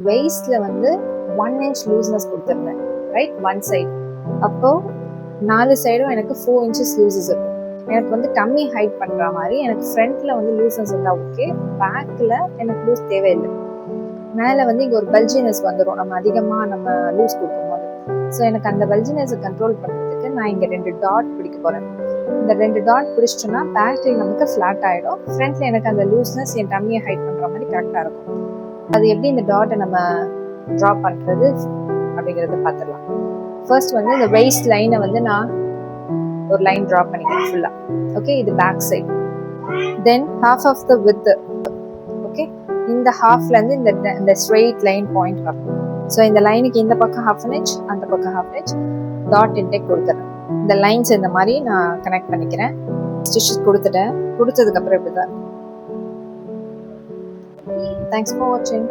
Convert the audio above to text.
வெயிஸ்ட்ல வந்து 1 inch looseness கொடுத்துருந்தேன், right, one side. அப்போ 4 சைடும் எனக்கு 4 inches லூசஸ் இருக்கும். எனக்கு வந்து டம்மி ஹைட் பண்ற மாதிரி எனக்கு ஃப்ரண்ட்ல வந்து லூஸ்னஸ் இருந்தா ஓகே, பேக்ல எனக்கு லூஸ் தேவையில்லை. மேலே வந்து இங்கே ஒரு பல்ஜினஸ் வந்துடும் நம்ம அதிகமாக நம்ம லூஸ் கொடுக்கும்போது. ஸோ எனக்கு அந்த பல்ஜினஸை கண்ட்ரோல் பண்ணுறதுக்கு நான் இங்கே 2 டாட் பிடிக்க போகிறேன். இந்த 2 டாட் பிடிச்சிட்டோன்னா பேக்கில் நமக்கு ஃப்ளாட் ஆகிடும். ஃப்ரண்ட்ல எனக்கு அந்த லூஸ்னஸ் என் டம்மியை ஹைட் பண்ணுற மாதிரி கரெக்டாக இருக்கும். அது எப்படி இந்த டாட்டை நம்ம ட்ரா பண்ணுறது அப்படிங்கிறத பார்த்துடலாம். ஃபர்ஸ்ட் வந்து இந்த வெயிஸ்ட் லைனை வந்து நான் ஒரு லைன் ட்ரா பண்ணிக்கிறேன் ஃபுல்லாக. ஓகே, இது back side. Then half of the width. Okay, இந்த ஹாஃப்லேருந்து இந்த ஸ்ட்ரெயிட் லைன் பாயிண்ட் வரணும். ஸோ இந்த லைனுக்கு இந்த பக்கம் 1/2 inch, அந்த பக்கம் 1/2 inch டாட் இன்டெக் கொடுத்துறேன். இந்த லைன்ஸ் இந்த மாதிரி நான் கனெக்ட் பண்ணிக்கிறேன். ஸ்டிச்சஸ் கொடுத்ததுக்கப்புறம் இப்படி தான். தேங்க்ஸ் ஃபார் வாட்சிங்.